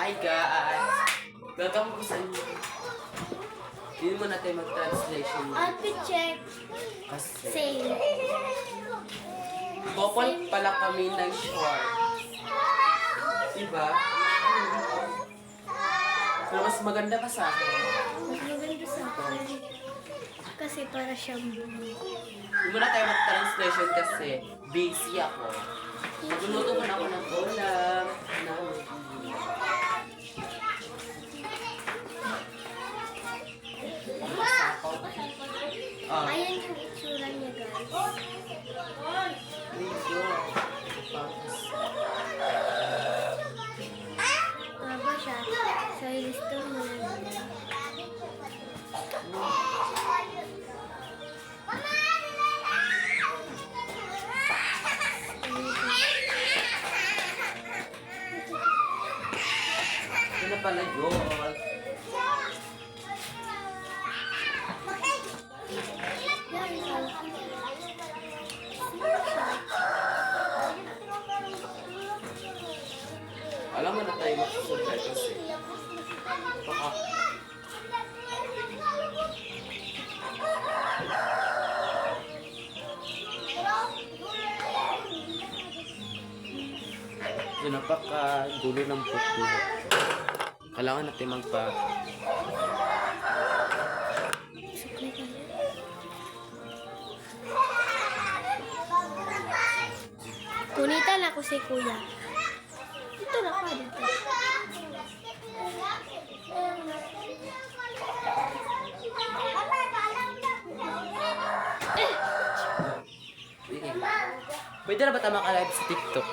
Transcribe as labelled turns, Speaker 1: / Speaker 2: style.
Speaker 1: Hi guys! Welcome po sa inyo. Hindi mo natin mag-translation.
Speaker 2: Outfit check.
Speaker 1: Kasi
Speaker 2: Sale.
Speaker 1: couple pala kami ng short. Diba? Pero mas maganda pa sa akin.
Speaker 2: Mas maganda sa akin. Kasi para siyang buhay.
Speaker 1: Hindi mo na tayo mag-translation kasi busy ako. Nagluluto ko na ako ng ulam.
Speaker 2: Ayan yung itsura niya, guys. Haba siya. So, i-store mo na nila.
Speaker 1: Yun na pala yun. Alam mo na tayo magsusunod kasi. Baka. So, napaka-gulo ng puto. Kailangan natin magpa...
Speaker 2: Kunitan ako si kuya. Dito na pa dito.
Speaker 1: Pwede na ba tama ka live sa TikTok?